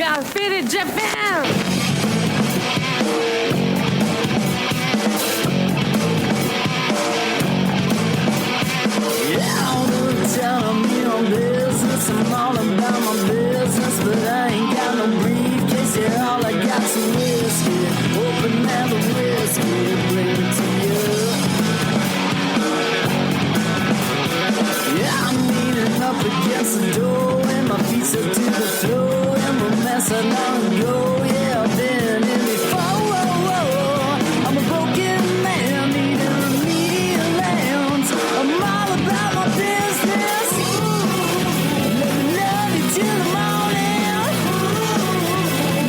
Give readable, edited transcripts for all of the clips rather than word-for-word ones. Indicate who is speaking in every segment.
Speaker 1: got fitted Japan. Yeah, all the time me on business. I'm all about my business, but I ain't got no briefcase. Yeah, all I got's some whiskey. Open now the whiskey, bring it to you. Yeah, I'm leaning up against the door, and my feet stuck to the floor, and we're messing on go. Yeah, I've been in before. I'm a broken man, needing remedial lands. I'm all about my business. Let me love you till the morning.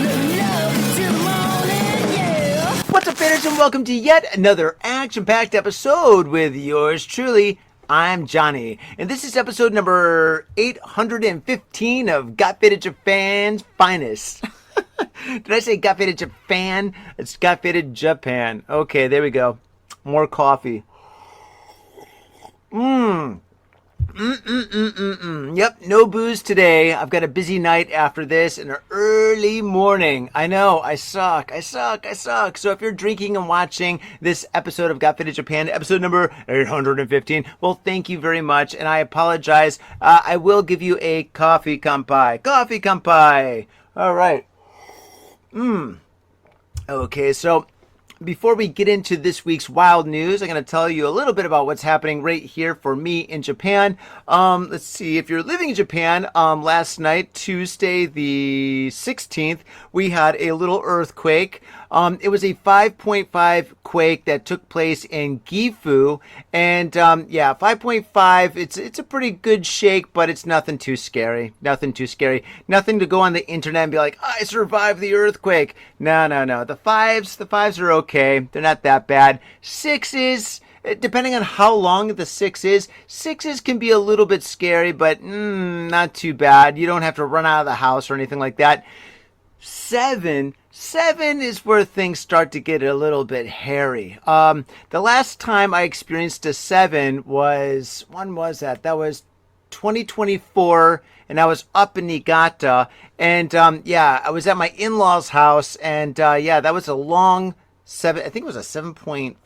Speaker 1: Let me love you till the morning, yeah.
Speaker 2: What's up, fans, and welcome to yet another action-packed episode with yours truly. I'm Johnny, and this is episode number 815 of Got Fitted Japan's Finest. Did I say Got Fitted Japan? It's Got Fitted Japan. Okay, there we go. More coffee. Yep, no booze today. I've got a busy night after this and an early morning. I know, I suck. So if you're drinking and watching this episode of Got Fitted Japan, episode number 815, well, thank you very much, and I apologize. I will give you a coffee kanpai. Coffee kanpai. All right. Okay, so before we get into this week's wild news, I'm going to tell you a little bit about what's happening right here for me in Japan. Let's see, if you're living in Japan, last night, Tuesday the 16th, we had a little earthquake. It was a 5.5 quake that took place in Gifu, and 5.5, it's a pretty good shake, but it's nothing too scary. Nothing to go on the internet and be like, I survived the earthquake. No. The fives are okay. They're not that bad. Sixes, depending on how long the sixes can be a little bit scary, but not too bad. You don't have to run out of the house or anything like that. Seven is where things start to get a little bit hairy. The last time I experienced a 7 was, when was that? That was 2024, and I was up in Niigata, and I was at my in-laws' house, and that was a long 7. I think it was a 7.5.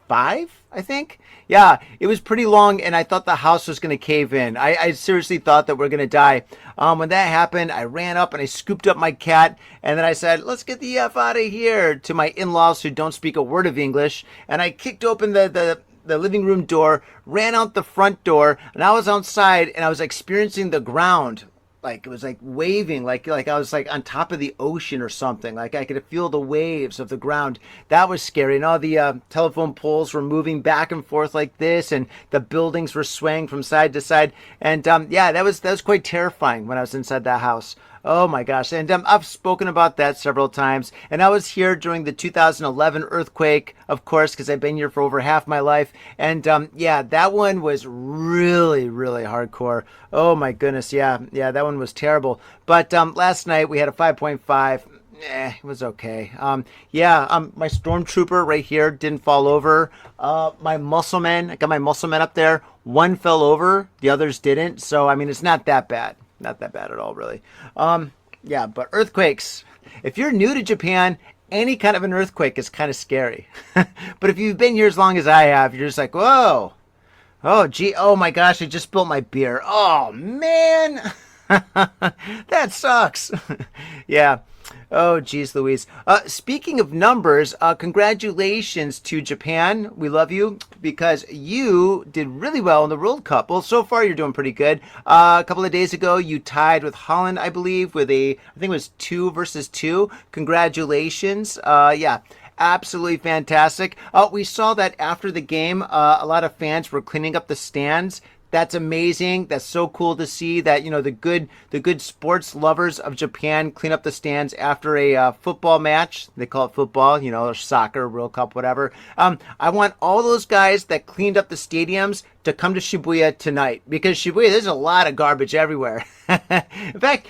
Speaker 2: I think. Yeah, it was pretty long, and I thought the house was going to cave in. I seriously thought that we're going to die. When that happened, I ran up and I scooped up my cat, and then I said, let's get the F out of here, to my in-laws who don't speak a word of English, and I kicked open the living room door, ran out the front door, and I was outside, and I was experiencing the ground. Like, it was like waving, like I was like on top of the ocean or something. Like I could feel the waves of the ground. That was scary. And all the telephone poles were moving back and forth like this, and the buildings were swaying from side to side. And that was quite terrifying when I was inside that house. Oh my gosh. And I've spoken about that several times. And I was here during the 2011 earthquake, of course, because I've been here for over half my life. And that one was really, really hardcore. Oh my goodness. Yeah, that one was terrible. But last night we had a 5.5. It was okay. My stormtrooper right here didn't fall over. My muscleman, I got my muscleman up there. One fell over, the others didn't. So, I mean, it's not that bad. Not that bad at all, really. But earthquakes. If you're new to Japan, any kind of an earthquake is kind of scary. But if you've been here as long as I have, you're just like, whoa. Oh, gee. Oh, my gosh. I just spilled my beer. Oh, man. That sucks. Yeah. Oh, geez, Louise. Speaking of numbers, congratulations to Japan. We love you because you did really well in the World Cup. Well, so far you're doing pretty good. A couple of days ago, you tied with Holland, I believe, with I think it was 2-2. Congratulations. Absolutely fantastic. We saw that after the game, a lot of fans were cleaning up the stands. That's amazing. That's so cool to see that, the good sports lovers of Japan clean up the stands after a football match. They call it football, or soccer, World Cup, whatever. I want all those guys that cleaned up the stadiums to come to Shibuya tonight, because Shibuya, there's a lot of garbage everywhere. in fact,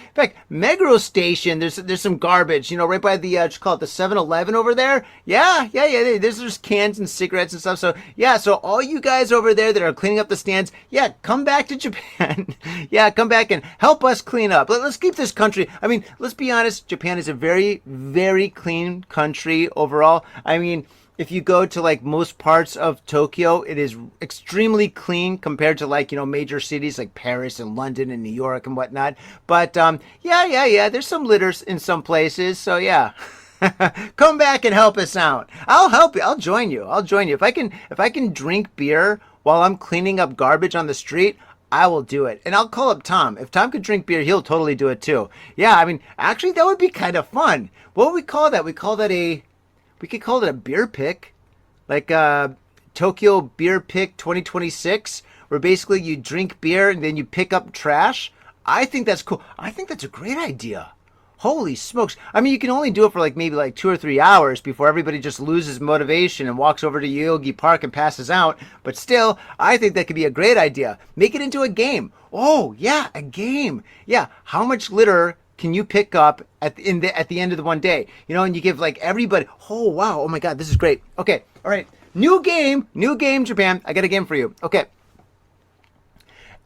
Speaker 2: Meguro Station, there's some garbage, right by the just call it the 7-Eleven over there. Yeah. There's cans and cigarettes and stuff. So yeah, so all you guys over there that are cleaning up the stands, yeah, come back to Japan. Yeah, come back and help us clean up. Let's keep this country. I mean, let's be honest. Japan is a very, very clean country overall. I mean, if you go to like most parts of Tokyo, it is extremely clean compared to like, major cities like Paris and London and New York and whatnot. But yeah, there's some litters in some places. So yeah, come back and help us out. I'll help you. I'll join you. If I can drink beer while I'm cleaning up garbage on the street, I will do it. And I'll call up Tom. If Tom could drink beer, he'll totally do it too. Yeah, I mean, actually that would be kind of fun. What would we call that? We could call it a beer pick, like Tokyo Beer Pick 2026, where basically you drink beer and then you pick up trash. I think that's cool. I think that's a great idea. Holy smokes. I mean, you can only do it for like maybe like 2 or 3 hours before everybody just loses motivation and walks over to Yogi Park and passes out. But still, I think that could be a great idea. Make it into a game. Oh, yeah, a game. Yeah, how much litter can you pick up at the end of the one day? And you give like everybody, oh wow, oh my God, this is great. Okay, all right, new game, Japan. I got a game for you. Okay,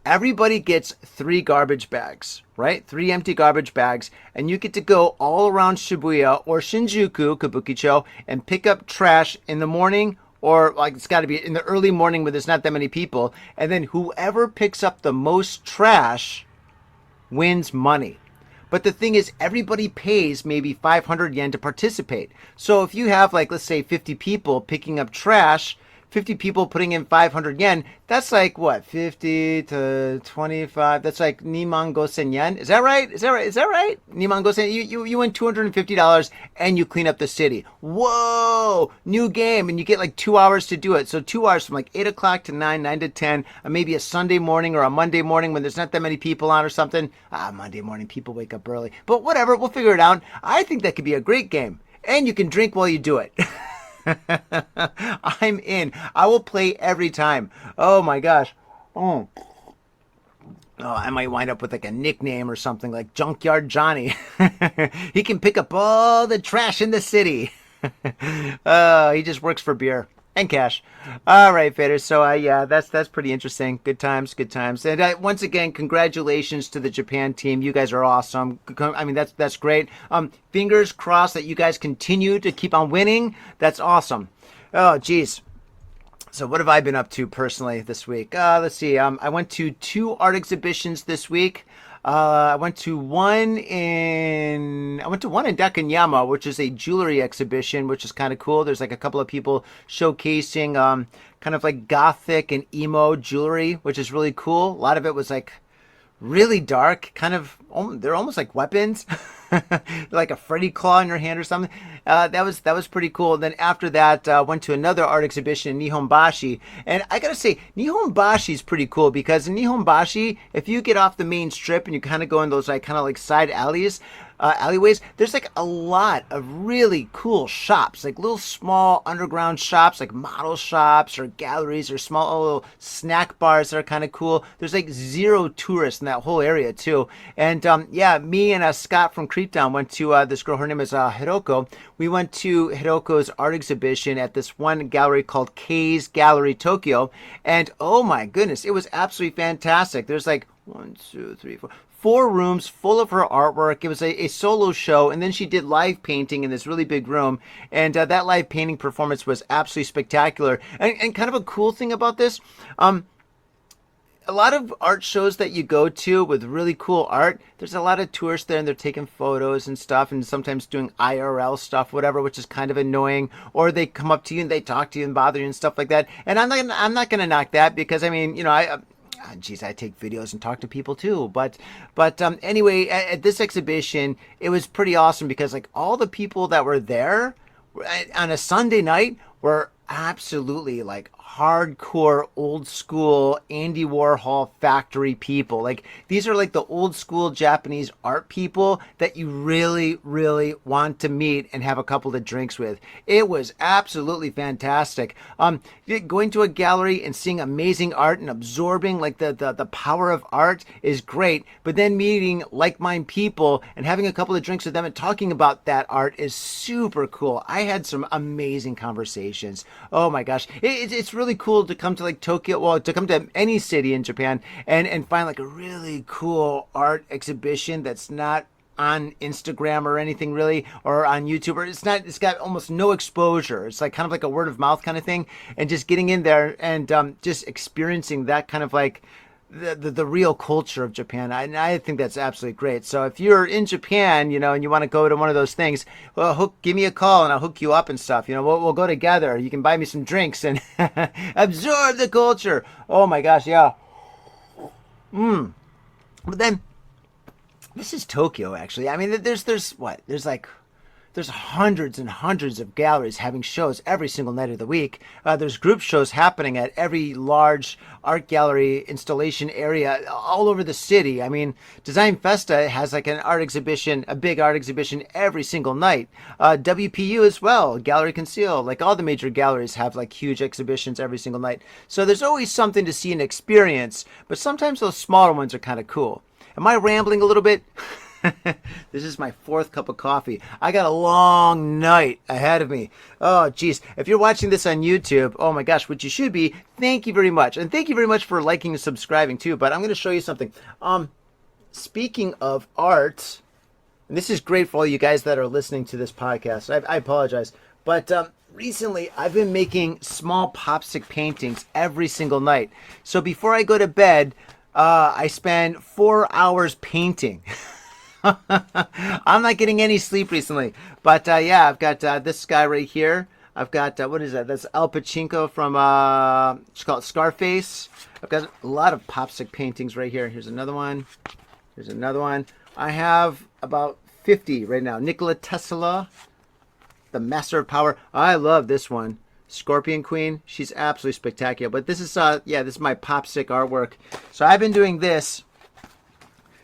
Speaker 2: everybody gets 3 garbage bags, right? 3 empty garbage bags, and you get to go all around Shibuya or Shinjuku, Kabukicho, and pick up trash in the morning, or like it's got to be in the early morning when there's not that many people, and then whoever picks up the most trash wins money. But the thing is, everybody pays maybe 500 yen to participate. So if you have, like, let's say 50 people picking up trash, 50 people putting in 500 yen, that's like what, 50 to 25, that's like Niman Gosen yen. Is that right? Niman Gosen, you win $250 and you clean up the city. Whoa, new game. And you get like 2 hours to do it. So 2 hours from like 8 o'clock to 9 to 10, maybe a Sunday morning or a Monday morning when there's not that many people on or something. Monday morning, people wake up early. But whatever, we'll figure it out. I think that could be a great game. And you can drink while you do it. I'm in. I will play every time. Oh my gosh. Oh, I might wind up with like a nickname or something like Junkyard Johnny. He can pick up all the trash in the city. He just works for beer and cash. All right, faders. So yeah, that's pretty interesting. Good times. And once again, congratulations to the Japan team. You guys are awesome. I mean, that's great. Fingers crossed that you guys continue to keep on winning. That's awesome. Oh, geez. So what have I been up to personally this week? Let's see. I went to 2 art exhibitions this week. I went to one in Dakinyama, which is a jewelry exhibition, which is kind of cool. There's like a couple of people showcasing kind of like gothic and emo jewelry, which is really cool. A lot of it was like really dark, kind of, they're almost like weapons, like a Freddy claw in your hand or something. That was pretty cool. Then after that, went to another art exhibition in Nihonbashi, and I gotta say, Nihonbashi is pretty cool because in Nihonbashi, if you get off the main strip and you kind of go in those like kind of like side alleyways, there's like a lot of really cool shops, like little small underground shops, like model shops or galleries or small little snack bars that are kind of cool. There's like 0 tourists in that whole area too. And yeah, me and Scott from Creeptown went to this girl, her name is Hiroko. We went to Hiroko's art exhibition at this one gallery called K's Gallery Tokyo, and oh my goodness, it was absolutely fantastic. There's like 4 rooms full of her artwork. It was a solo show, and then she did live painting in this really big room, and that live painting performance was absolutely spectacular. And kind of a cool thing about this, a lot of art shows that you go to with really cool art, there's a lot of tourists there and they're taking photos and stuff and sometimes doing IRL stuff, whatever, which is kind of annoying. Or they come up to you and they talk to you and bother you and stuff like that. And I'm not going to knock that because, I mean, you know, I take videos and talk to people too. But anyway, at this exhibition, it was pretty awesome because like all the people that were there on a Sunday night were absolutely like hardcore old school Andy Warhol factory people. Like these are like the old school Japanese art people that you really, really want to meet and have a couple of drinks with. It was absolutely fantastic. Going to a gallery and seeing amazing art and absorbing like the power of art is great, but then meeting like-minded people and having a couple of drinks with them and talking about that art is super cool. I had some amazing conversations. Oh my gosh. It's really cool to come to like Tokyo, well, to come to any city in Japan and find like a really cool art exhibition that's not on Instagram or anything really, or on YouTube, or it's got almost no exposure. It's like kind of like a word of mouth kind of thing, and just getting in there and just experiencing that kind of like the real culture of Japan. I think that's absolutely great. So if you're in Japan, and you want to go to one of those things, well, give me a call and I'll hook you up and stuff. We'll go together. You can buy me some drinks and absorb the culture. Oh my gosh, yeah. But then this is Tokyo, actually. I mean, there's hundreds and hundreds of galleries having shows every single night of the week. There's group shows happening at every large art gallery installation area all over the city. I mean, Design Festa has like a big art exhibition every single night. WPU as well, Gallery Conceal, like all the major galleries have like huge exhibitions every single night. So there's always something to see and experience, but sometimes those smaller ones are kind of cool. Am I rambling a little bit? This is my 4th cup of coffee. I got a long night ahead of me. Oh, geez. If you're watching this on YouTube, oh my gosh, which you should be, thank you very much. And thank you very much for liking and subscribing too. But I'm going to show you something. Speaking of art, and this is great for all you guys that are listening to this podcast. I apologize. But recently, I've been making small popsicle paintings every single night. So before I go to bed, I spend 4 hours painting. I'm not getting any sleep recently, but yeah, I've got this guy right here. I've got what is that? That's Al Pacino from it's called Scarface. I've got a lot of popsicle paintings right here. Here's another one. Here's another one. I have about 50 right now. Nikola Tesla, the Master of Power. I love this one. Scorpion Queen. She's absolutely spectacular. But this is this is my popsicle artwork. So I've been doing this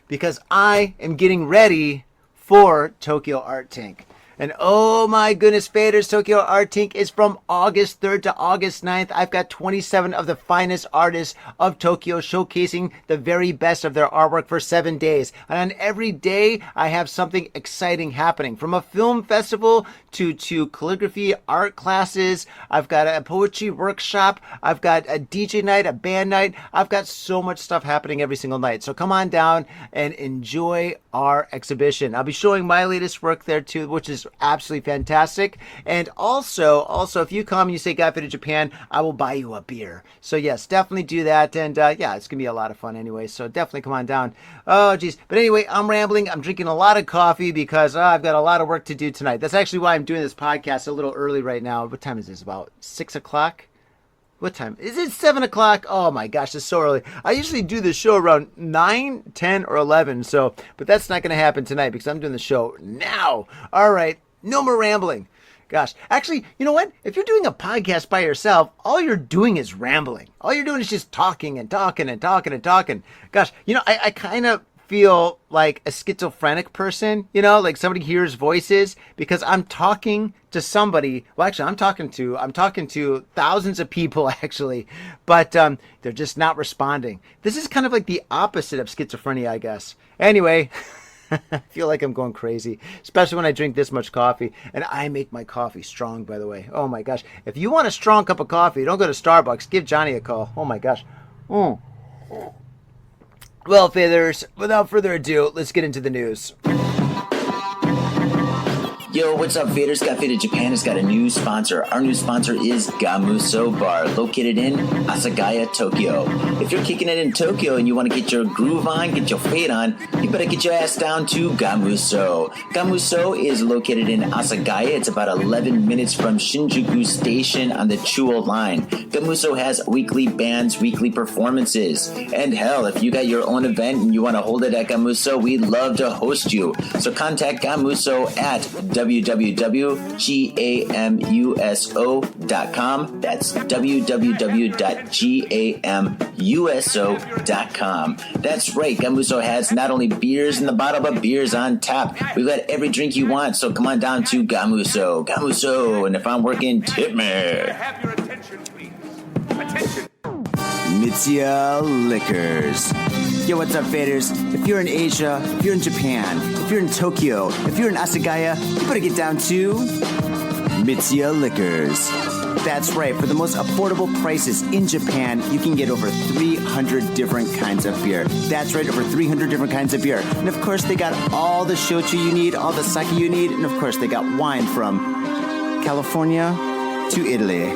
Speaker 2: because I am getting ready for Tokyo Art Tank. And oh my goodness, faders, Tokyo Art Tank is from August 3rd to August 9th. I've got 27 of the finest artists of Tokyo showcasing the very best of their artwork for 7 days. And on every day, I have something exciting happening. From a film festival to calligraphy art classes. I've got a poetry workshop. I've got a DJ night, a band night. I've got so much stuff happening every single night. So come on down and enjoy our exhibition. I'll be showing my latest work there too, which is absolutely fantastic. And also if you come and you say Got Fit to Japan, I will buy you a beer. So yes, definitely do that. And yeah, it's gonna be a lot of fun anyway, so definitely come on down. Oh geez, but anyway, I'm rambling. I'm drinking a lot of coffee because I've got a lot of work to do tonight. That's actually why I'm doing this podcast a little early right now. What time is this? About 6 o'clock? What time? Is it 7 o'clock? Oh my gosh, it's so early. I usually do the show around 9, 10, or 11. So, but that's not going to happen tonight because I'm doing the show now. All right, no more rambling. Gosh, actually, you know what? If you're doing a podcast by yourself, all you're doing is rambling. All you're doing is just talking and talking and talking and talking. Gosh, I kind of feel like a schizophrenic person, like somebody hears voices because I'm talking to somebody. Well, actually, I'm talking to thousands of people actually, but they're just not responding. This is kind of like the opposite of schizophrenia, I guess. Anyway, I feel like I'm going crazy, especially when I drink this much coffee, and I make my coffee strong, by the way. Oh my gosh. If you want a strong cup of coffee, don't go to Starbucks. Give Johnny a call. Oh my gosh. Well, feathers, without further ado, let's get into the news.
Speaker 3: Yo, what's up, faders? Got Faded Japan has got a new sponsor. Our new sponsor is Gamuso Bar, located in Asagaya, Tokyo. If you're kicking it in Tokyo and you want to get your groove on, get your fade on, you better get your ass down to Gamuso. Gamuso is located in Asagaya. It's about 11 minutes from Shinjuku Station on the Chuo line. Gamuso has weekly bands, weekly performances. And hell, if you got your own event and you want to hold it at Gamuso, we'd love to host you. So contact Gamuso at www.gamuso.com. That's www.gamuso.com. That's right, Gamuso has not only beers in the bottle, but beers on tap. We've got every drink you want, so come on down to Gamuso. Gamuso, and if I'm working, tip me.
Speaker 4: Have your attention, please. Attention.
Speaker 1: Mitsuya Liquors. Yo, what's up, faders? If you're in Asia, if you're in Japan, if you're in Tokyo, if you're in Asagaya, you better get down to Mitsuya Liquors. That's right, for the most affordable prices in Japan, you can get over 300 different kinds of beer. That's right, over 300 different kinds of beer. And of course, they got all the shochu you need, all the sake you need, and of course, they got wine from California to Italy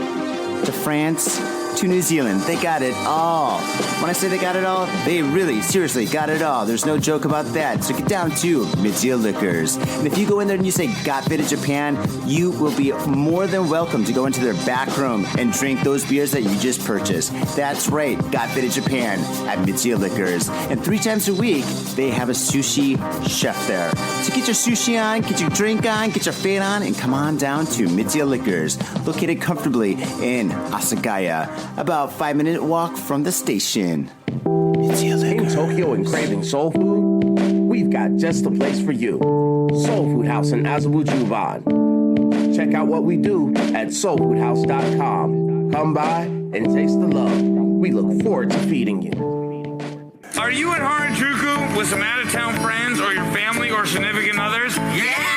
Speaker 1: to France to New Zealand. They got it all. When I say they got it all, they really, seriously got it all. There's no joke about that. So get down to Mitsuya Liquors. And if you go in there and you say, got fit in Japan, you will be more than welcome to go into their back room and drink those beers that you just purchased. That's right, got fit in Japan at Mitsuya Liquors. And 3 times a week, they have a sushi chef there. So get your sushi on, get your drink on, get your fade on, and come on down to Mitsuya Liquors, located comfortably in Asagaya, about 5-minute walk from the station.
Speaker 5: In Tokyo and craving soul food? We've got just the place for you. Soul Food House in Azabu-Juban. Check out what we do at soulfoodhouse.com. Come by and taste the love. We look forward to feeding you.
Speaker 4: Are you in Harajuku with some out-of-town friends or your family or significant others? Yeah!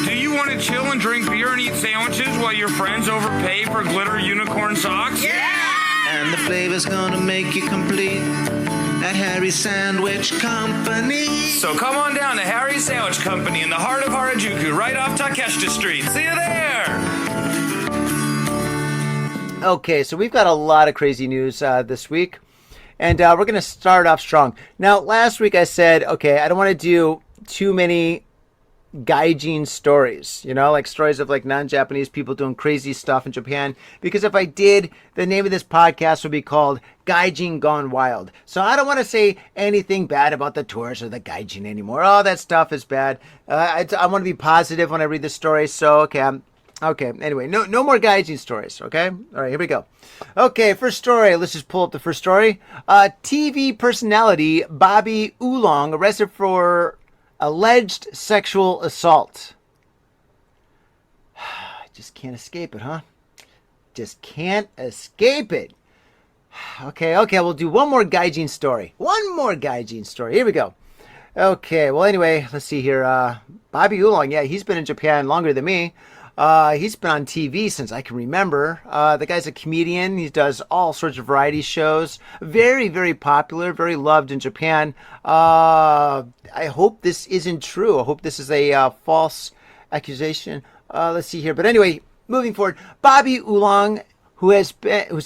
Speaker 4: Do you want to chill and drink beer and eat sandwiches while your friends overpay for glitter unicorn socks? Yeah!
Speaker 6: And the flavor's gonna make you complete at Harry's Sandwich Company.
Speaker 4: So come on down to Harry's Sandwich Company in the heart of Harajuku, right off Takeshita Street. See you there!
Speaker 2: Okay, so we've got a lot of crazy news this week. And we're going to start off strong. Now, last week I said, okay, I don't want to do too many gaijin stories, you know, like stories of like non-Japanese people doing crazy stuff in Japan. Because if I did, the name of this podcast would be called Gaijin Gone Wild. So I don't want to say anything bad about the tourists or the gaijin anymore. All that stuff is bad. I want to be positive when I read the story. So, okay, anyway, no more gaijin stories, okay? All right, here we go. Okay, first story. Let's just pull up the first story. TV personality Bobby Oolong arrested for alleged sexual assault. Just can't escape it, huh? Just can't escape it. Okay, we'll do one more gaijin story. Here we go. Okay, well, anyway, let's see here. Bobby Oolong, yeah, he's been in Japan longer than me. He's been on TV since I can remember. The guy's a comedian. He does all sorts of variety shows. Very, very popular, very loved in Japan. I hope this isn't true. I hope this is a false accusation. Let's see here. But anyway, moving forward, Bobby Oolong, who's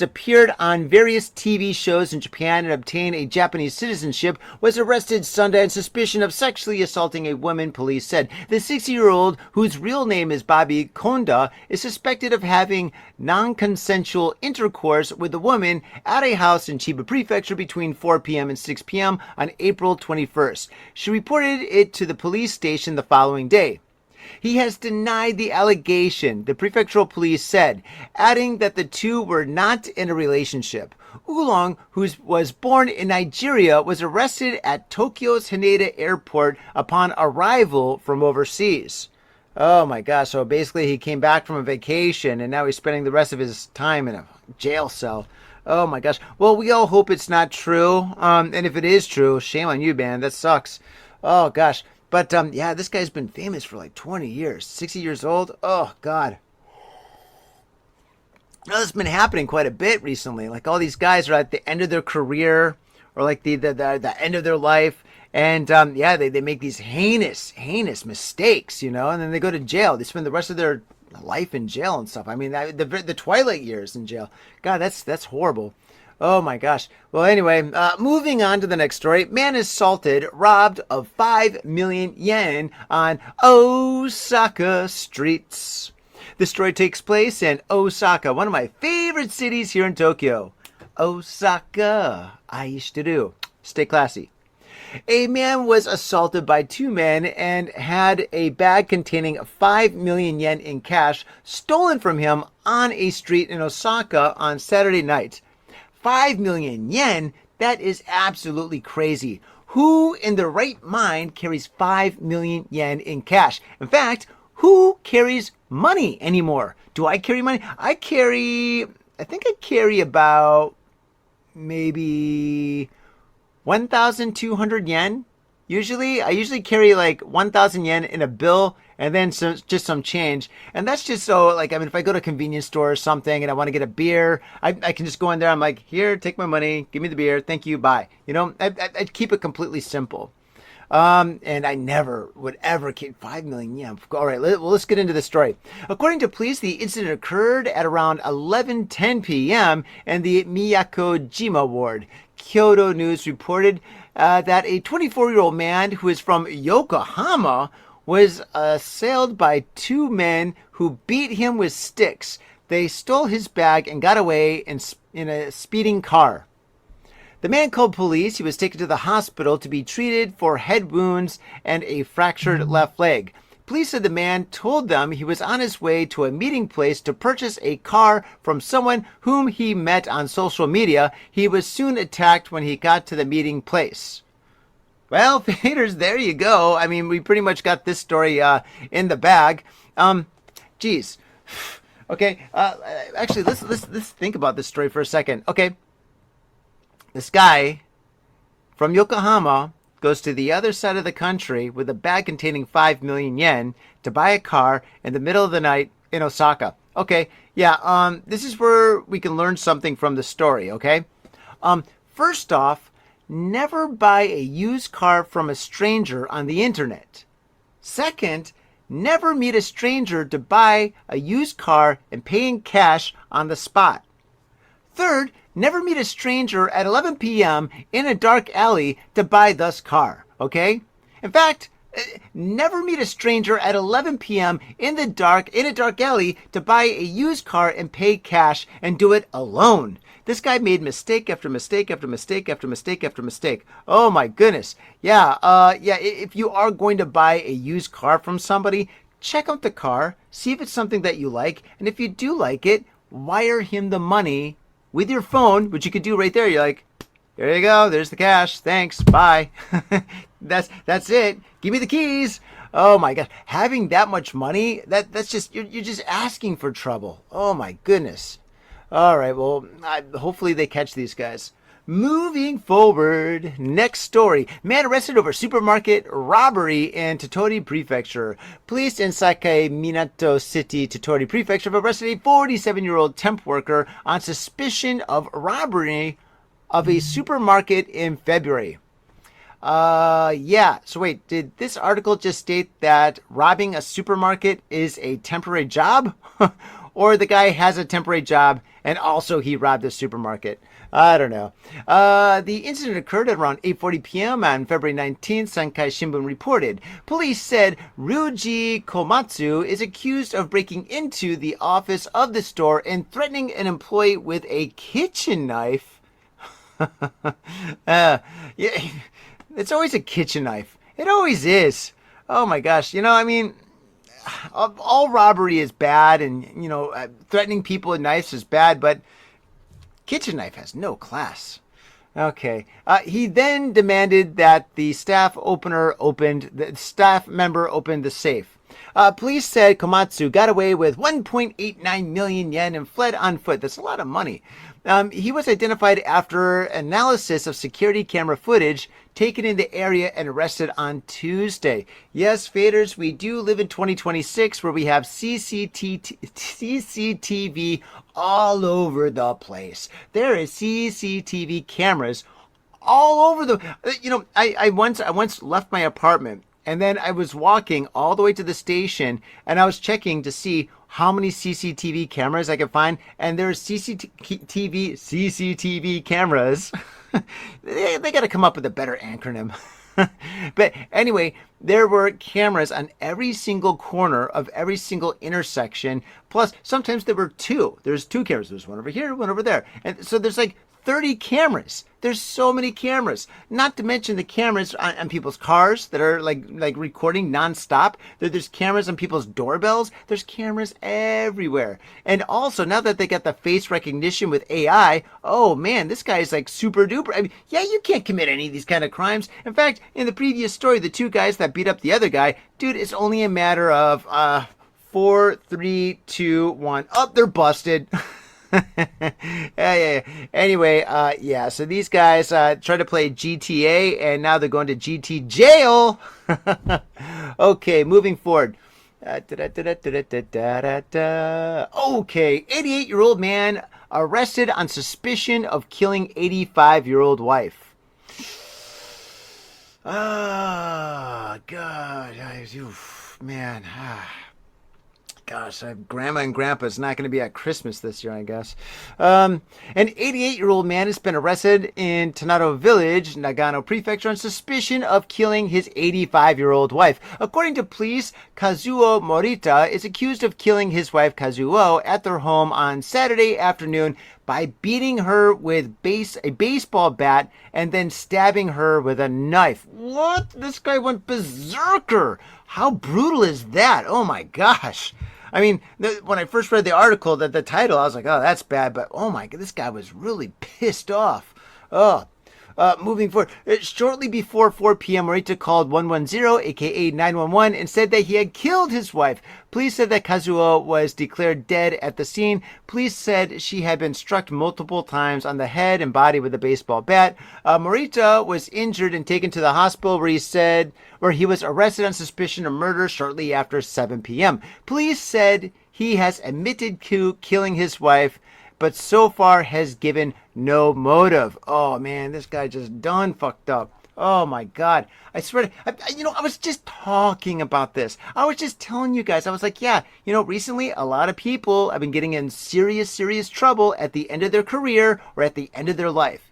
Speaker 2: appeared on various TV shows in Japan and obtained a Japanese citizenship, was arrested Sunday on suspicion of sexually assaulting a woman, police said. The 60-year-old, whose real name is Bobby Konda, is suspected of having non-consensual intercourse with a woman at a house in Chiba Prefecture between 4 p.m. and 6 p.m. on April 21st. She reported it to the police station the following day. He has denied the allegation, the prefectural police said, adding that the two were not in a relationship. Oolong, who was born in Nigeria, was arrested at Tokyo's Haneda Airport upon arrival from overseas. Oh my gosh, so basically he came back from a vacation and now he's spending the rest of his time in a jail cell. Oh my gosh. Well, we all hope it's not true. And if it is true, shame on you, man. That sucks. Oh gosh. But, yeah, this guy's been famous for like 20 years. 60 years old. Oh, God. Now, this has been happening quite a bit recently. Like, all these guys are at the end of their career or, like, the end of their life. And, yeah, they make these heinous mistakes, you know, and then they go to jail. They spend the rest of their life in jail and stuff. I mean, the twilight years in jail. God, that's horrible. Oh my gosh. Well, anyway, moving on to the next story. Man assaulted, robbed of 5 million yen on Osaka streets. The story takes place in Osaka, one of my favorite cities here in Tokyo. Osaka. Aishiteru. Stay classy. A man was assaulted by two men and had a bag containing 5 million yen in cash stolen from him on a street in Osaka on Saturday night. 5 million yen? That is absolutely crazy. Who in their right mind carries 5 million yen in cash? In fact, who carries money anymore? Do I carry money? I think I carry about maybe 1,200 yen. I usually carry like 1,000 yen in a bill and then just some change. And that's just so, like, I mean, if I go to a convenience store or something and I want to get a beer, I can just go in there. I'm like, here, take my money, give me the beer, thank you, bye. You know, I keep it completely simple. And I never would ever keep 5 million yen. All right, let's get into the story. According to police, the incident occurred at around 11:10 p.m. in the Miyako-jima ward. Kyoto News reported that a 24-year-old man who is from Yokohama was assailed by two men who beat him with sticks. They stole his bag and got away in a speeding car. The man called police. He was taken to the hospital to be treated for head wounds and a fractured left leg. Police said the man told them he was on his way to a meeting place to purchase a car from someone whom he met on social media. He was soon attacked when he got to the meeting place. Well, faders, there you go. I mean, we pretty much got this story in the bag. Geez. Okay, actually, let's think about this story for a second. Okay, this guy from Yokohama goes to the other side of the country with a bag containing 5 million yen to buy a car in the middle of the night in Osaka. Okay, yeah, this is where we can learn something from the story, okay? First off, never buy a used car from a stranger on the internet. Second, never meet a stranger to buy a used car and pay in cash on the spot. Third, never meet a stranger at 11 p.m. in a dark alley to buy this car, okay? In fact, never meet a stranger at 11 p.m. in a dark alley to buy a used car and pay cash, and do it alone. This guy made mistake after mistake after mistake after mistake after mistake. Oh my goodness. Yeah, if you are going to buy a used car from somebody, check out the car, see if it's something that you like, and if you do like it, wire him the money with your phone, which you could do right there. You're like, there you go, there's the cash, thanks, bye. That's it. Give me the keys. Oh my God, having that much money, that's just, you're just asking for trouble. Oh my goodness. All right, well, hopefully they catch these guys. Moving forward, next story. Man arrested over supermarket robbery in Tottori Prefecture. Police in Sakai Minato City, Tottori Prefecture, have arrested a 47-year-old temp worker on suspicion of robbery of a supermarket in February. Yeah. So wait, did this article just state that robbing a supermarket is a temporary job? Or the guy has a temporary job and also he robbed a supermarket? I don't know. The incident occurred at around 8:40 p.m. on February 19th, Sankai Shimbun reported. Police said Ryuji Komatsu is accused of breaking into the office of the store and threatening an employee with a kitchen knife. Yeah, it's always a kitchen knife. It always is. Oh my gosh. You know, I mean, all robbery is bad, and, you know, threatening people with knives is bad, but kitchen knife has no class. Okay. He then demanded that the staff member opened the safe. Police said Komatsu got away with 1.89 million yen and fled on foot. That's a lot of money. He was identified after analysis of security camera footage taken in the area and arrested on Tuesday. Yes, faders, we do live in 2026 where we have CCTV all over the place. There is CCTV cameras all over the, you know, I once left my apartment, and then I was walking all the way to the station, and I was checking to see how many CCTV cameras I could find, and there's CCTV cameras. They got to come up with a better acronym. But anyway, there were cameras on every single corner of every single intersection. Plus, sometimes there were two. There's two cameras. There's one over here, one over there. And so there's like 30 cameras. There's so many cameras. Not to mention the cameras on people's cars that are like recording nonstop. There's cameras on people's doorbells. There's cameras everywhere. And also, now that they got the face recognition with AI, oh man, this guy is like super duper. I mean, yeah, you can't commit any of these kind of crimes. In fact, in the previous story, the two guys that beat up the other guy, dude, it's only a matter of 4, 3, 2, 1. Oh, they're busted. Yeah. Anyway, yeah, so these guys tried to play GTA and now they're going to GT jail. Okay, moving forward. Okay, 88-year-old man arrested on suspicion of killing 85-year-old wife. Ah, God, man. Gosh, Grandma and Grandpa's not going to be at Christmas this year, I guess. An 88-year-old man has been arrested in Tanaro Village, Nagano Prefecture, on suspicion of killing his 85-year-old wife. According to police, Kazuo Morita is accused of killing his wife Kazuo at their home on Saturday afternoon by beating her with a baseball bat and then stabbing her with a knife. What? This guy went berserker. How brutal is that? Oh my gosh. I mean, when I first read the article, the title, I was like, oh, that's bad. But oh my God, this guy was really pissed off. Oh. Moving forward, shortly before 4 p.m., Morita called 110, aka 911, and said that he had killed his wife. Police said that Kazuo was declared dead at the scene. Police said she had been struck multiple times on the head and body with a baseball bat. Morita was injured and taken to the hospital where he was arrested on suspicion of murder shortly after 7 p.m. Police said he has admitted to killing his wife, but so far has given no motive. Oh man, this guy just done fucked up. Oh my God. I swear I was just talking about this. I was just telling you guys, I was like, yeah, recently a lot of people have been getting in serious trouble at the end of their career or at the end of their life.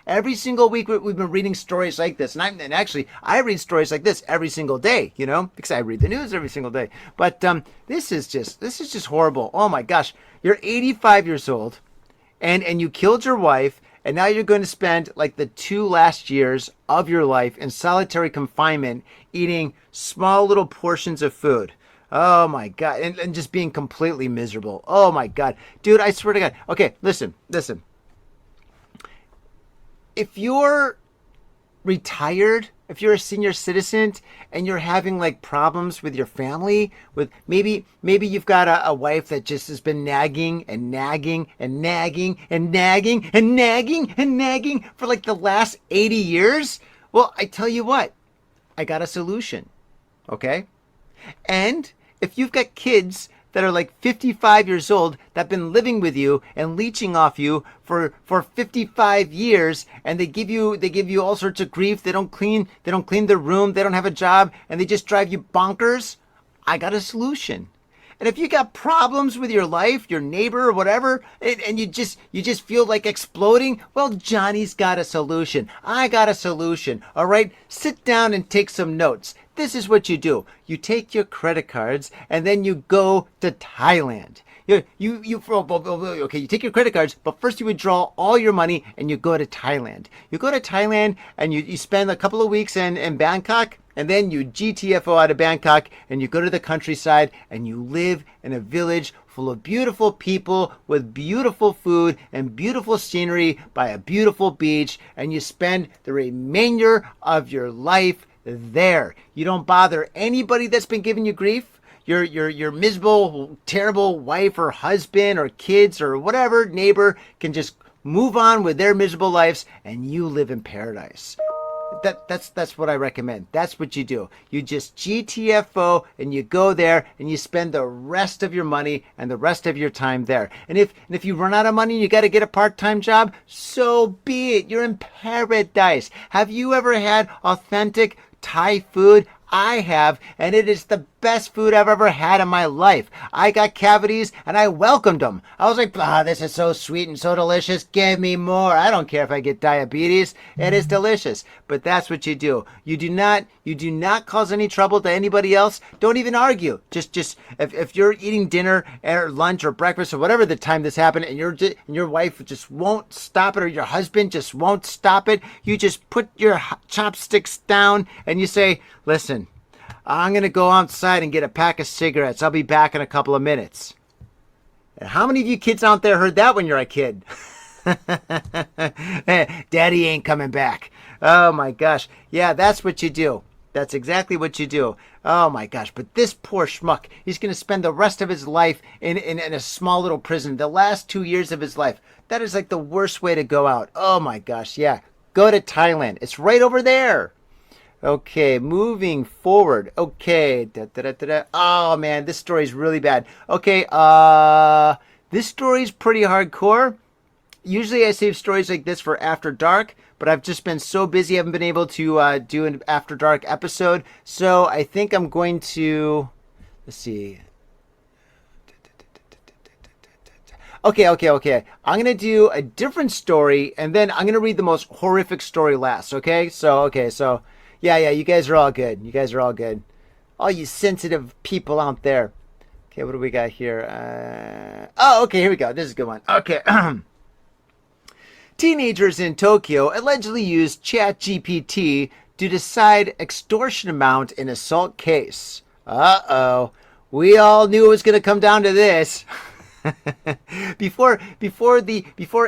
Speaker 2: Every single week we've been reading stories like this. And actually, I read stories like this every single day, because I read the news every single day. But this is just horrible. Oh my gosh. You're 85 years old and you killed your wife, and now you're going to spend like the 2 last years of your life in solitary confinement eating small little portions of food. Oh my God. And just being completely miserable. Oh my God. Dude, I swear to God. Okay, listen. If you're retired, if you're a senior citizen and you're having like problems with your family, with maybe you've got a wife that just has been nagging for like the last 80 years. Well, I tell you what, I got a solution. Okay. And if you've got kids that are like 55 years old that have been living with you and leeching off you for 55 years, and they give you all sorts of grief. They don't clean their room, they don't have a job, and they just drive you bonkers. I got a solution. And if you got problems with your life, your neighbor or whatever, and you just feel like exploding, well, Johnny's got a solution. I got a solution. All right, sit down and take some notes. This is what you do. You take your credit cards and then you go to Thailand. You take your credit cards, but first you withdraw all your money and you go to Thailand. You go to Thailand and you spend a couple of weeks in Bangkok, and then you GTFO out of Bangkok and you go to the countryside and you live in a village full of beautiful people with beautiful food and beautiful scenery by a beautiful beach, and you spend the remainder of your life there. You don't bother anybody that's been giving you grief. Your miserable, terrible wife or husband or kids or whatever neighbor can just move on with their miserable lives, and you live in paradise. That's what I recommend. That's what you do. You just GTFO and you go there and you spend the rest of your money and the rest of your time there. And if you run out of money and you got to get a part-time job, so be it. You're in paradise. Have you ever had authentic Thai food? I have, and it is the best food I've ever had in my life. I got cavities and I welcomed them. I was like, this is so sweet and so delicious. Give me more. I don't care if I get diabetes. It is delicious. But that's what you do. You do not cause any trouble to anybody else. Don't even argue. Just if you're eating dinner or lunch or breakfast or whatever the time this happened, and your wife just won't stop it, or your husband just won't stop it, you just put your chopsticks down and you say, listen, I'm going to go outside and get a pack of cigarettes. I'll be back in a couple of minutes. And how many of you kids out there heard that when you're a kid? Daddy ain't coming back. Oh my gosh. Yeah, that's what you do. That's exactly what you do. Oh my gosh. But this poor schmuck, he's going to spend the rest of his life in a small little prison. The last 2 years of his life. That is like the worst way to go out. Oh my gosh. Yeah. Go to Thailand. It's right over there. Okay, moving forward. Okay. Oh man, this story is really bad. Okay, this story is pretty hardcore. Usually I save stories like this for After Dark, but I've just been so busy, I haven't been able to do an After Dark episode. So I think I'm going to, let's see. Okay. I'm going to do a different story, and then I'm going to read the most horrific story last, okay? So, yeah, you guys are all good. You guys are all good. All you sensitive people out there. Okay, what do we got here? Okay, here we go. This is a good one. Okay. Teenagers in Tokyo allegedly used ChatGPT to decide extortion amount in assault case. Uh-oh. We all knew it was going to come down to this. Before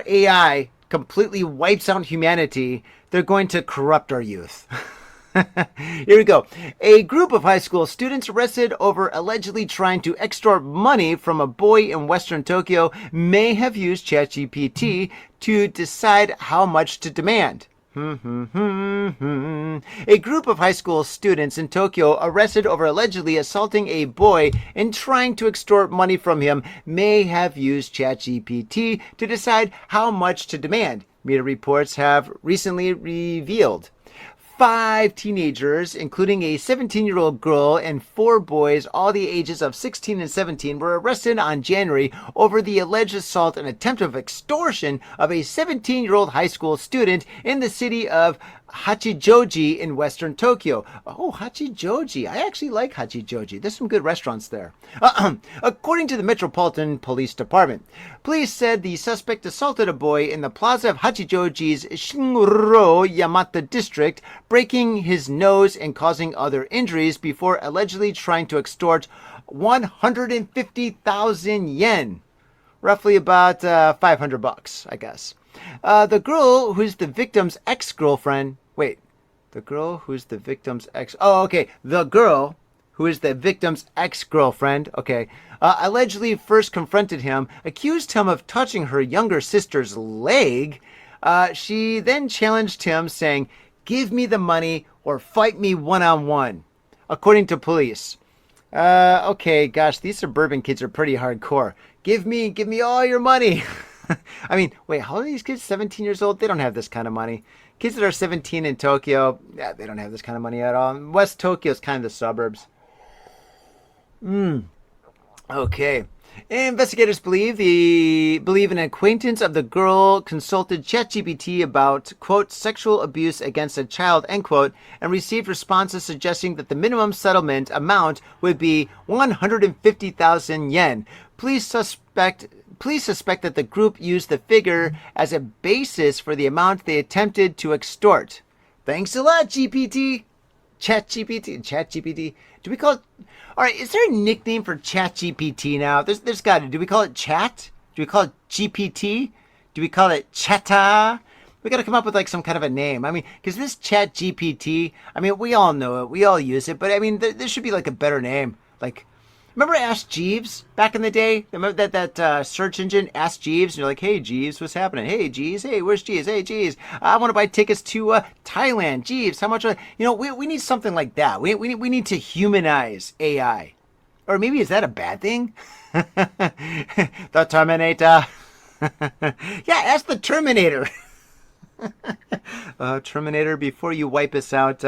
Speaker 2: AI completely wipes out humanity, they're going to corrupt our youth. Here we go. A group of high school students arrested over allegedly trying to extort money from a boy in Western Tokyo may have used ChatGPT to decide how much to demand. A group of high school students in Tokyo arrested over allegedly assaulting a boy and trying to extort money from him may have used ChatGPT to decide how much to demand, media reports have recently revealed. 5 teenagers, including a 17-year-old girl and 4 boys, all the ages of 16 and 17, were arrested on January over the alleged assault and attempt of extortion of a 17-year-old high school student in the city of Hachijoji in Western Tokyo. Oh, Hachijoji. I actually like Hachijoji. There's some good restaurants there. According to the Metropolitan Police Department, police said the suspect assaulted a boy in the plaza of Hachijoji's Shinro Yamata district, breaking his nose and causing other injuries before allegedly trying to extort 150,000 yen. Roughly about $500, I guess. The girl who's the victim's ex-girlfriend. Wait, the girl who's the victim's ex. Oh, okay. The girl who is the victim's ex-girlfriend. Okay. Allegedly first confronted him, accused him of touching her younger sister's leg. She then challenged him, saying, "Give me the money or fight me one-on-one," according to police. Okay, gosh, these suburban kids are pretty hardcore. Give me all your money. I mean, wait, how old are these kids? 17 years old? They don't have this kind of money. Kids that are 17 in Tokyo, yeah, they don't have this kind of money at all. West Tokyo is kind of the suburbs. Okay. Investigators believe an acquaintance of the girl consulted ChatGPT about, quote, sexual abuse against a child, end quote, and received responses suggesting that the minimum settlement amount would be 150,000 yen. Police suspect that the group used the figure as a basis for the amount they attempted to extort. Thanks a lot, GPT. ChatGPT. Do we call it? All right, is there a nickname for ChatGPT now? There's got to. Do we call it Chat? Do we call it GPT? Do we call it Chatta? We got to come up with like some kind of a name. I mean, because this ChatGPT, I mean, we all know it. We all use it. But I mean, there should be like a better name. Like, remember Ask Jeeves back in the day? Remember that search engine, Ask Jeeves? And you're like, hey, Jeeves, what's happening? Hey, Jeeves. Hey, where's Jeeves? Hey, Jeeves, I want to buy tickets to Thailand. Jeeves, how much? We need something like that. We need to humanize AI. Or maybe is that a bad thing? The Terminator. Yeah, ask the Terminator. Terminator, before you wipe us out,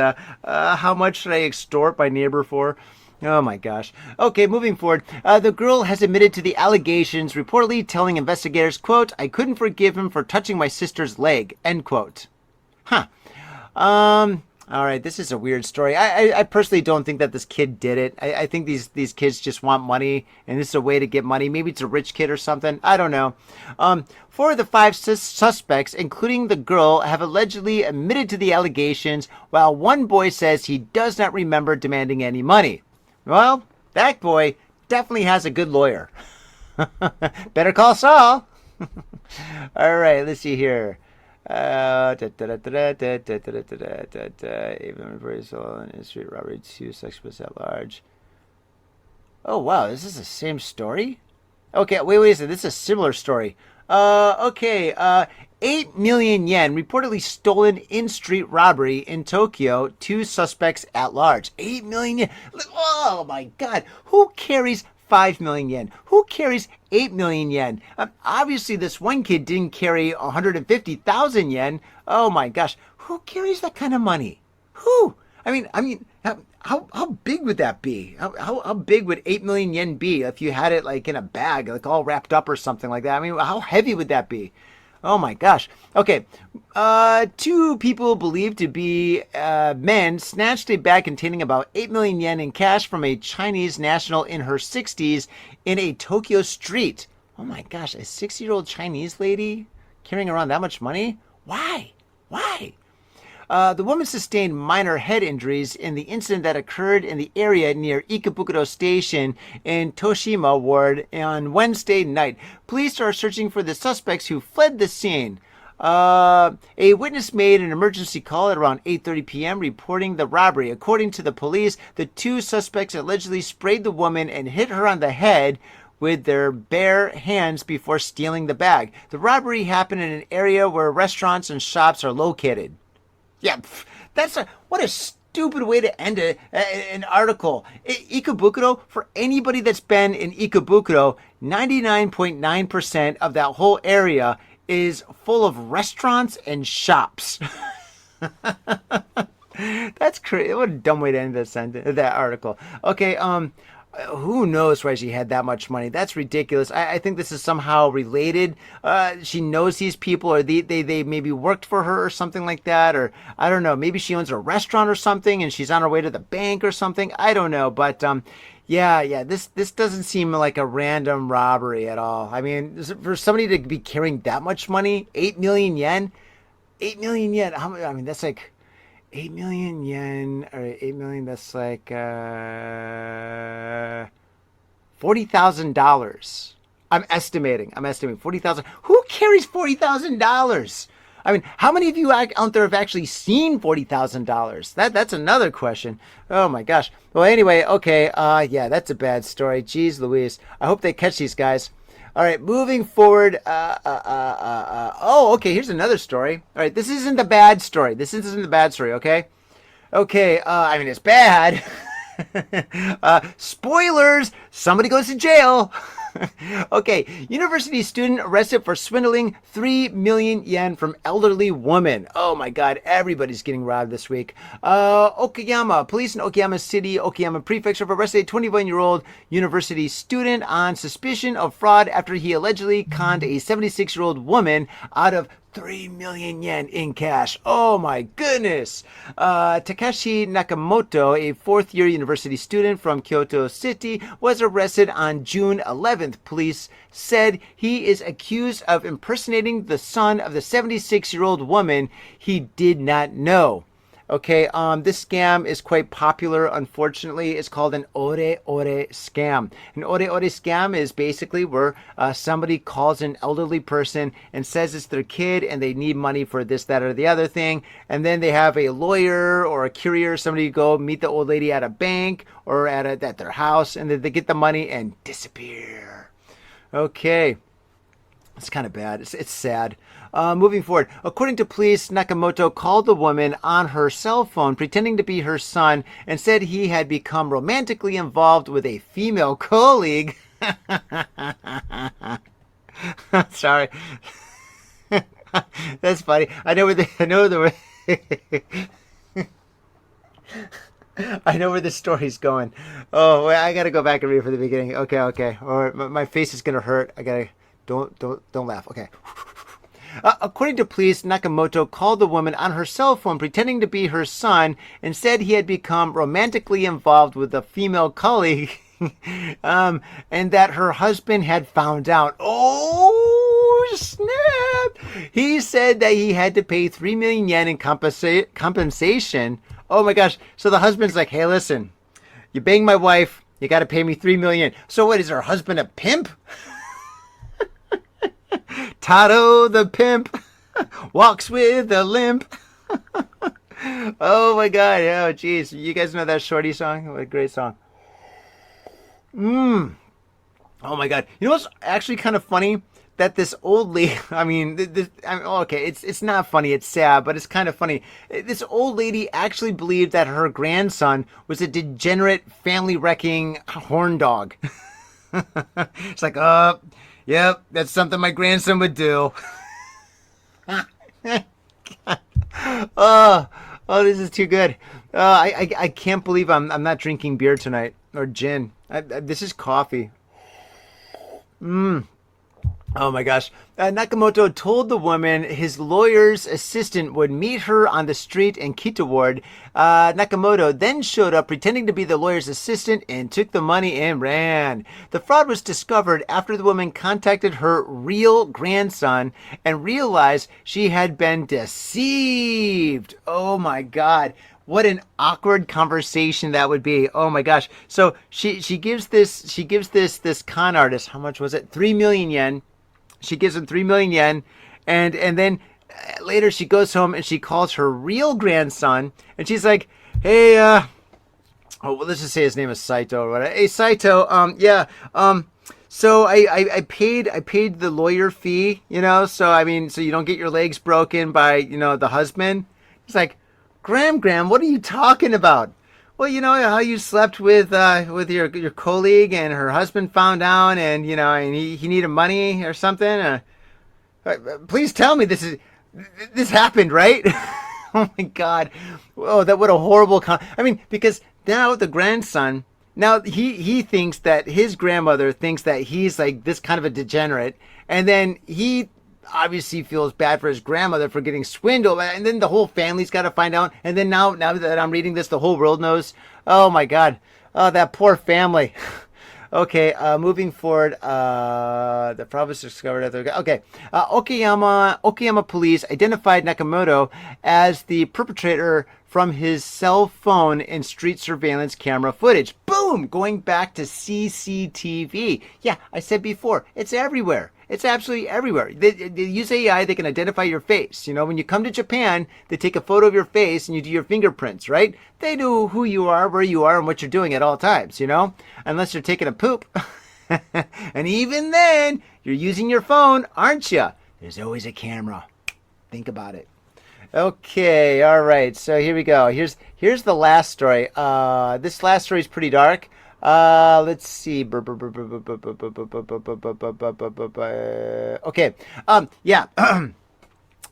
Speaker 2: how much should I extort my neighbor for? Oh my gosh. Okay, moving forward. The girl has admitted to the allegations, reportedly telling investigators, quote, "I couldn't forgive him for touching my sister's leg," end quote. Huh. All right, this is a weird story. I personally don't think that this kid did it. I think these kids just want money, and this is a way to get money. Maybe it's a rich kid or something. I don't know. 4 of the 5 suspects, including the girl, have allegedly admitted to the allegations, while one boy says he does not remember demanding any money. Well, that boy definitely has a good lawyer. Better call Saul. All right, let's see here. Even for street robbery, 2 suspects at large. Oh wow, this is the same story? Okay, wait a second. This is a similar story. 8 million yen reportedly stolen in street robbery in Tokyo. 2 suspects at large. 8 million yen. Oh my God. Who carries 5 million yen? Who carries 8 million yen? Obviously, this one kid didn't carry 150,000 yen. Oh my gosh. Who carries that kind of money? Who? I mean, how big would that be? How big would 8 million yen be if you had it like in a bag, like all wrapped up or something like that? I mean, how heavy would that be? Oh my gosh. Okay. 2 people believed to be men snatched a bag containing about 8 million yen in cash from a Chinese national in her 60s in a Tokyo street. Oh my gosh. A 60-year-old Chinese lady carrying around that much money? Why? Why? The woman sustained minor head injuries in the incident that occurred in the area near Ikebukuro Station in Toshima Ward on Wednesday night. Police are searching for the suspects who fled the scene. A witness made an emergency call at around 8:30 p.m. reporting the robbery. According to the police, the 2 suspects allegedly sprayed the woman and hit her on the head with their bare hands before stealing the bag. The robbery happened in an area where restaurants and shops are located. Yeah, what a stupid way to end an article. Ikebukuro, for anybody that's been in Ikebukuro, 99.9% of that whole area is full of restaurants and shops. That's crazy. What a dumb way to end that article. Okay, who knows why she had that much money? That's ridiculous. I think this is somehow related. She knows these people, or they maybe worked for her or something like that, or I don't know. Maybe she owns a restaurant or something, and she's on her way to the bank or something. I don't know, but yeah. This doesn't seem like a random robbery at all. I mean, for somebody to be carrying that much money, 8 million yen, 8 million yen. I mean, that's like 8 million yen, or 8 million, that's like $40,000. I'm estimating 40,000. Who carries $40,000? I mean, how many of you out there have actually seen $40,000? That's another question. Oh my gosh. Well, anyway, okay. Yeah, that's a bad story. Jeez Louise. I hope they catch these guys. All right, moving forward. Oh, okay, here's another story. All right, this isn't the bad story. Okay? Okay, I mean, it's bad. Spoilers! Somebody goes to jail. Okay, university student arrested for swindling 3 million yen from elderly woman. Oh my God, everybody's getting robbed this week. Okayama, police in Okayama City, Okayama Prefecture, have arrested a 21-year-old university student on suspicion of fraud after he allegedly conned a 76-year-old woman out of 3 million yen in cash. Oh my goodness. Takashi Nakamoto, a 4th-year university student from Kyoto City, was arrested on June 11th. Police said he is accused of impersonating the son of the 76-year-old woman he did not know. Okay, this scam is quite popular, unfortunately. It's called an ore scam. An ore scam is basically where somebody calls an elderly person and says it's their kid and they need money for this, that, or the other thing. And then they have a lawyer or a courier, somebody go meet the old lady at a bank or at their house, and then they get the money and disappear. Okay. It's kind of bad. It's sad. Moving forward, according to police, Nakamoto called the woman on her cell phone, pretending to be her son, and said he had become romantically involved with a female colleague. Sorry. That's funny. I know the I know where this story's going. Oh, wait, I gotta go back and read it from the beginning. Okay. Or my face is gonna hurt. I gotta. Don't laugh. Okay. According to police, Nakamoto called the woman on her cell phone pretending to be her son and said he had become romantically involved with a female colleague and that her husband had found out. Oh, snap! He said that he had to pay 3 million yen in compensation. Oh my gosh. So the husband's like, hey, listen, you banged my wife, you got to pay me 3 million. So what, is her husband a pimp? Tato the pimp walks with a limp. Oh my god. Oh geez. You guys know that Shorty song? What a great song. Oh my god. You know what's actually kind of funny? That this old lady, okay, it's not funny, it's sad, but it's kind of funny. This old lady actually believed that her grandson was a degenerate, family-wrecking horn dog. It's like, yep, that's something my grandson would do. Oh, this is too good. I can't believe I'm not drinking beer tonight, or gin. This is coffee. Oh my gosh. Nakamoto told the woman his lawyer's assistant would meet her on the street in Kita Ward. Nakamoto then showed up pretending to be the lawyer's assistant and took the money and ran. The fraud was discovered after the woman contacted her real grandson and realized she had been deceived. Oh my God. What an awkward conversation that would be. Oh my gosh. So she gives this con artist, how much was it? 3 million yen. She gives him 3 million yen, and then later she goes home and she calls her real grandson, and she's like, "Hey, let's just say his name is Saito or whatever. Hey, Saito, so I paid the lawyer fee, so you don't get your legs broken by, the husband." He's like, Graham, what are you talking about? Well, you know how you slept with your colleague and her husband found out, and and he needed money or something. Please tell me this happened, right? Oh my God! Oh, what a horrible because now the grandson, now he thinks that his grandmother thinks that he's like this kind of a degenerate, and then he obviously feels bad for his grandmother for getting swindled, and then the whole family's got to find out, and then now that I'm reading this, the whole world knows. Oh my God. Oh, that poor family. Okay, moving forward, the fraud was discovered. Okay, Okayama police identified Nakamoto as the perpetrator from his cell phone and street surveillance camera footage. Boom! Going back to CCTV. Yeah, I said before, it's everywhere. It's absolutely everywhere. They use AI, they can identify your face. When you come to Japan, they take a photo of your face and you do your fingerprints, right? They know who you are, where you are, and what you're doing at all times, Unless you're taking a poop. And even then, you're using your phone, aren't you? There's always a camera. Think about it. Okay, all right. So here we go. Here's the last story. This last story is pretty dark. Let's see. Okay. Yeah.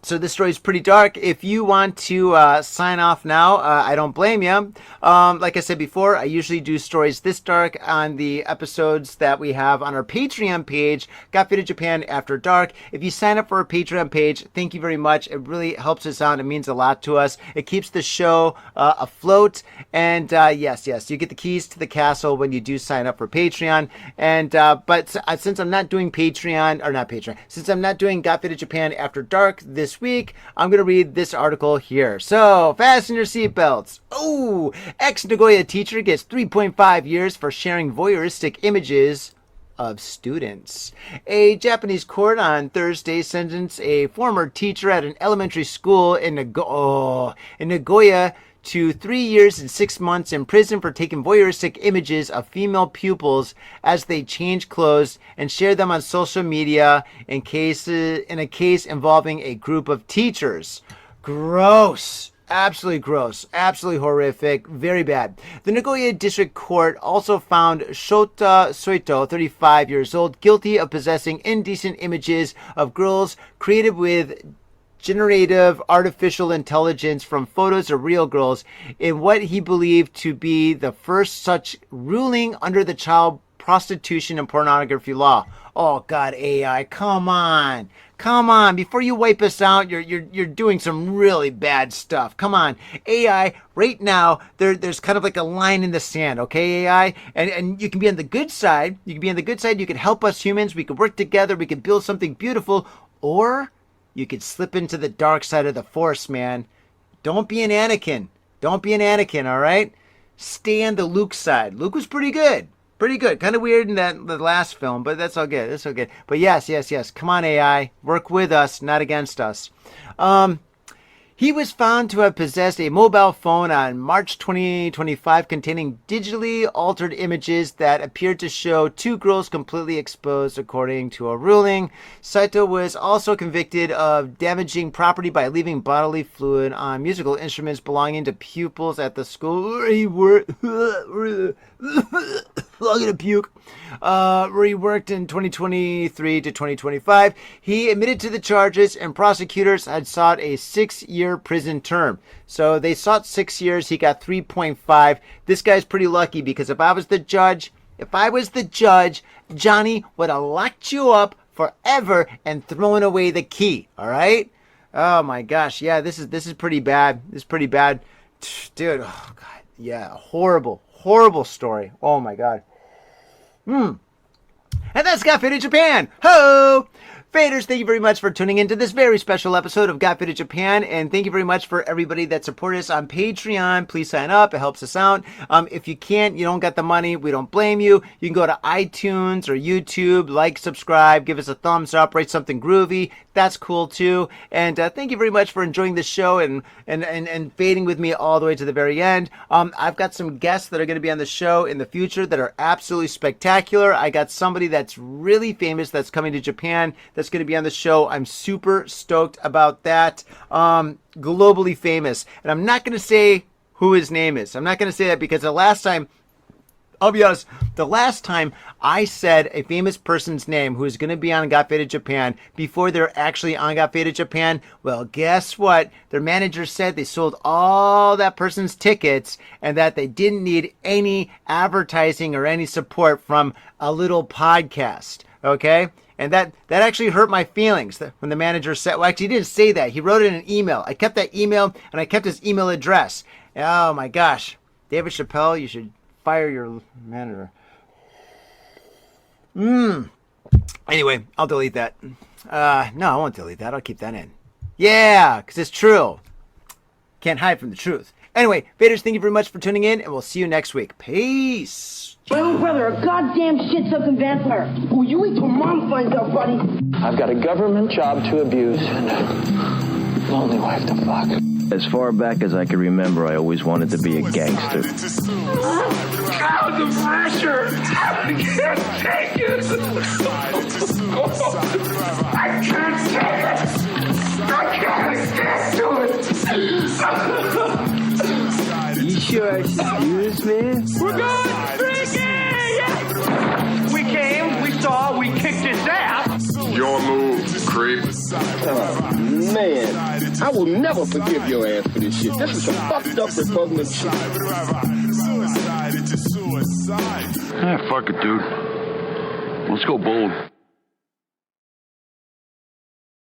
Speaker 2: So this story is pretty dark. If you want to sign off now, I don't blame you. Like I said before, I usually do stories this dark on the episodes that we have on our Patreon page, Got Faded Japan After Dark. If you sign up for our Patreon page, thank you very much. It really helps us out. It means a lot to us. It keeps the show afloat. And yes, you get the keys to the castle when you do sign up for Patreon. And but since I'm not doing since I'm not doing Got Faded Japan After Dark this week, I'm going to read this article here. So, fasten your seatbelts. Oh, ex-Nagoya teacher gets 3.5 years for sharing voyeuristic images of students. A Japanese court on Thursday sentenced a former teacher at an elementary school in Nagoya to 3 years and 6 months in prison for taking voyeuristic images of female pupils as they change clothes and share them on social media in a case involving a group of teachers. Gross. Absolutely gross. Absolutely horrific. Very bad. The Nagoya District Court also found Shota Soito, 35 years old, guilty of possessing indecent images of girls created with generative artificial intelligence from photos of real girls in what he believed to be the first such ruling under the child prostitution and pornography law. Oh God, AI, come on. Come on, before you wipe us out, you're doing some really bad stuff. Come on. AI, right now, there's kind of like a line in the sand, okay, AI? And you can be on the good side. You can be on the good side. You can help us humans. We can work together. We can build something beautiful. Or you could slip into the dark side of the force, man. Don't be an Anakin. Don't be an Anakin, all right? Stay on the Luke side. Luke was pretty good. Pretty good. Kind of weird in the last film, but that's all good. That's all good. But yes. Come on, AI. Work with us, not against us. He was found to have possessed a mobile phone on March 2025 containing digitally altered images that appeared to show two girls completely exposed, according to a ruling. Saito was also convicted of damaging property by leaving bodily fluid on musical instruments belonging to pupils at the school where he worked. I'm gonna puke. Where he worked in 2023 to 2025. He admitted to the charges, and prosecutors had sought a 6-year prison term. So they sought 6 years. He got 3.5. This guy's pretty lucky, because if I was the judge, Johnny would have locked you up forever and thrown away the key. All right? Oh my gosh. Yeah, this is pretty bad. This is pretty bad, dude. Oh God. Yeah, horrible story. Oh my God. And that's Got Faded Japan. Ho! Faders, thank you very much for tuning into this very special episode of Got Faded Japan, and thank you very much for everybody that supported us on Patreon. Please sign up. It helps us out. If you can't, you don't got the money, we don't blame you. You can go to iTunes or YouTube, like, subscribe, give us a thumbs up, write something groovy. That's cool too. And thank you very much for enjoying this show and fading with me all the way to the very end. I've got some guests that are going to be on the show in the future that are absolutely spectacular. I got somebody that's really famous that's coming to Japan that's going to be on the show. I'm super stoked about that. Globally famous. And I'm not going to say who his name is. I'm not going to say that because the last time, I'll be honest, the last time I said a famous person's name who is going to be on Got Faded Japan before they're actually on Got Faded Japan, well, guess what? Their manager said they sold all that person's tickets and that they didn't need any advertising or any support from a little podcast, okay? And that actually hurt my feelings when the manager said, well, actually, he didn't say that. He wrote it in an email. I kept that email, and I kept his email address. Oh, my gosh. David Chappelle, you should fire your manager. Anyway, I'll delete that. No, I won't delete that. I'll keep that in. Yeah, because it's true. Can't hide from the truth. Anyway, Faders, thank you very much for tuning in, and we'll see you next week. Peace.
Speaker 7: My own brother, a goddamn shit-sucking vampire. Will you wait till Mom finds out, buddy?
Speaker 8: I've got a government job to abuse and a lonely wife to fuck.
Speaker 9: As far back as I can remember, I always wanted to be a gangster.
Speaker 8: God, the pressure! I can't take it! I can't take it! I can't stand to it!
Speaker 9: You sure excuse me?
Speaker 8: We're going freaking! Yeah. We came, we saw, we kicked his ass!
Speaker 10: Your move, creep.
Speaker 11: Oh, man. I will never forgive your ass for this shit. This is some fucked up repugnant shit.
Speaker 10: Ah, fuck it, dude. Let's go bold.